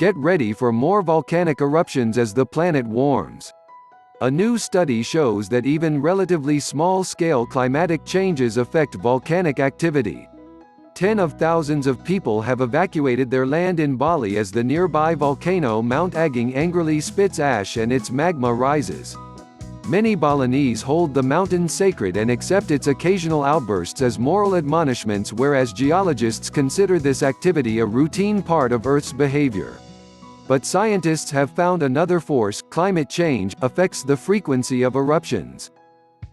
Get ready for more volcanic eruptions as the planet warms. A new study shows that even relatively small-scale climatic changes affect volcanic activity. Tens of thousands of people have evacuated their land in Bali as the nearby volcano Mount Agung angrily spits ash and its magma rises. Many Balinese hold the mountain sacred and accept its occasional outbursts as moral admonishments, whereas geologists consider this activity a routine part of Earth's behavior. But scientists have found another force, climate change, affects the frequency of eruptions.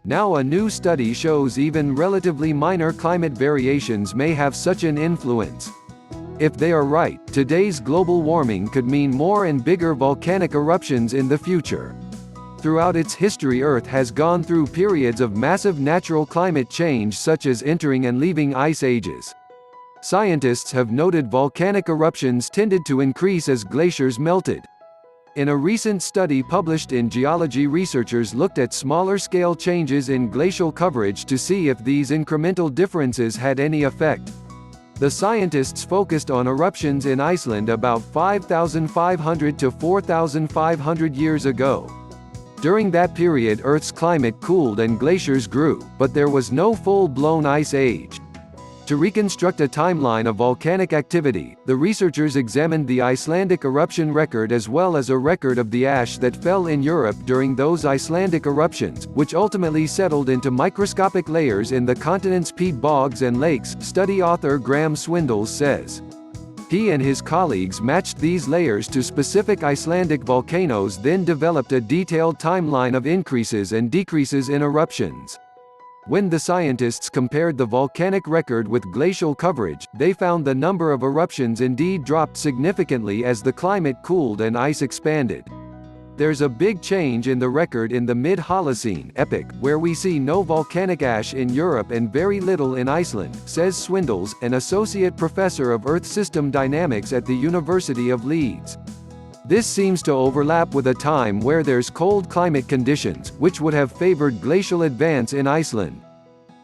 Now a new study shows even relatively minor climate variations may have such an influence. If they are right, today's global warming could mean more and bigger volcanic eruptions in the future. Throughout its history, Earth has gone through periods of massive natural climate change, such as entering and leaving ice ages. Scientists have noted volcanic eruptions tended to increase as glaciers melted. In a recent study published in Geology, researchers looked at smaller-scale changes in glacial coverage to see if these incremental differences had any effect. The scientists focused on eruptions in Iceland about 5,500 to 4,500 years ago. During that period, Earth's climate cooled and glaciers grew, but there was no full-blown ice age. To reconstruct a timeline of volcanic activity, the researchers examined the Icelandic eruption record as well as a record of the ash that fell in Europe during those Icelandic eruptions, which ultimately settled into microscopic layers in the continent's peat bogs and lakes, study author Graham Swindells says. He and his colleagues matched these layers to specific Icelandic volcanoes, then developed a detailed timeline of increases and decreases in eruptions. When the scientists compared the volcanic record with glacial coverage, they found the number of eruptions indeed dropped significantly as the climate cooled and ice expanded. There's a big change in the record in the mid-Holocene epoch, where we see no volcanic ash in Europe and very little in Iceland, says Swindells, an associate professor of Earth system dynamics at the University of Leeds. This seems to overlap with a time where there's cold climate conditions, which would have favored glacial advance in Iceland.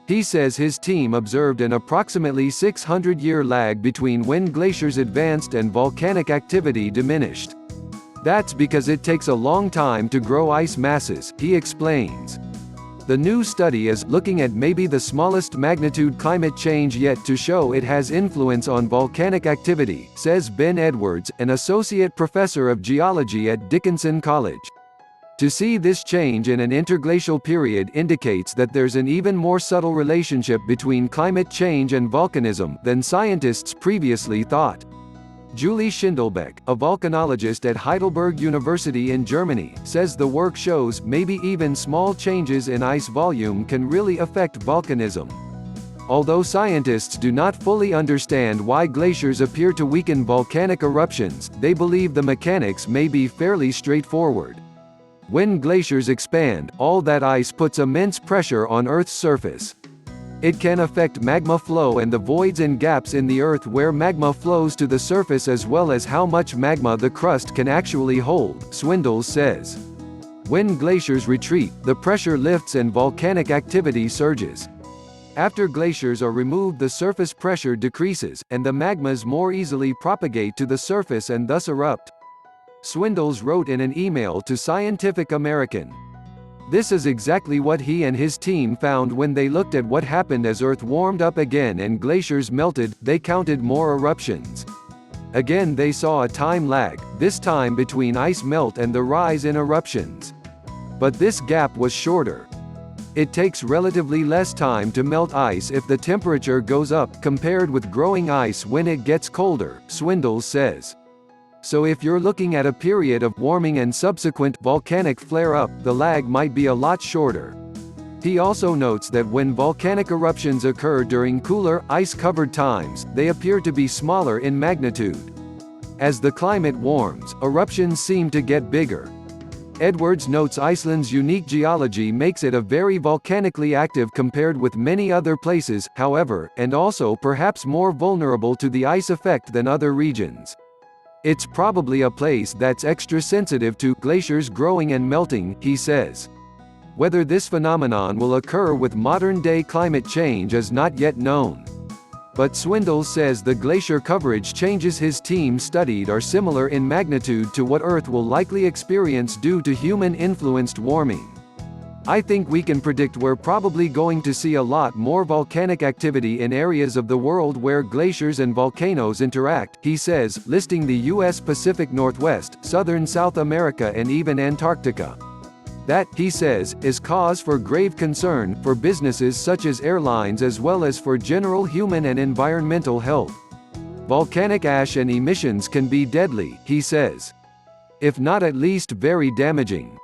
He says his team observed an approximately 600-year lag between when glaciers advanced and volcanic activity diminished. That's because it takes a long time to grow ice masses, he explains. The new study is looking at maybe the smallest magnitude climate change yet to show it has influence on volcanic activity, says Ben Edwards, an associate professor of geology at Dickinson College. To see this change in an interglacial period indicates that there's an even more subtle relationship between climate change and volcanism than scientists previously thought. Julie Schindelbeck, a volcanologist at Heidelberg University in Germany, says the work shows maybe even small changes in ice volume can really affect volcanism. Although scientists do not fully understand why glaciers appear to weaken volcanic eruptions, they believe the mechanics may be fairly straightforward. When glaciers expand, all that ice puts immense pressure on Earth's surface. It can affect magma flow and the voids and gaps in the Earth where magma flows to the surface, as well as how much magma the crust can actually hold, Swindells says. When glaciers retreat, the pressure lifts and volcanic activity surges. After glaciers are removed, the surface pressure decreases, and the magmas more easily propagate to the surface and thus erupt. Swindells wrote in an email to Scientific American. This is exactly what he and his team found when they looked at what happened as Earth warmed up again and glaciers melted. They counted more eruptions. Again they saw a time lag, this time between ice melt and the rise in eruptions. But this gap was shorter. It takes relatively less time to melt ice if the temperature goes up, compared with growing ice when it gets colder, Swindells says. So if you're looking at a period of warming and subsequent volcanic flare-up, the lag might be a lot shorter. He also notes that when volcanic eruptions occur during cooler, ice-covered times, they appear to be smaller in magnitude. As the climate warms, eruptions seem to get bigger. Edwards notes Iceland's unique geology makes it a very volcanically active compared with many other places, however, and also perhaps more vulnerable to the ice effect than other regions. It's probably a place that's extra sensitive to glaciers growing and melting, he says. Whether this phenomenon will occur with modern-day climate change is not yet known. But Swindle says the glacier coverage changes his team studied are similar in magnitude to what Earth will likely experience due to human-influenced warming. I think we can predict we're probably going to see a lot more volcanic activity in areas of the world where glaciers and volcanoes interact, he says, listing the U.S. Pacific Northwest, southern South America and even Antarctica. That, he says, is cause for grave concern, for businesses such as airlines as well as for general human and environmental health. Volcanic ash and emissions can be deadly, he says. If not at least very damaging.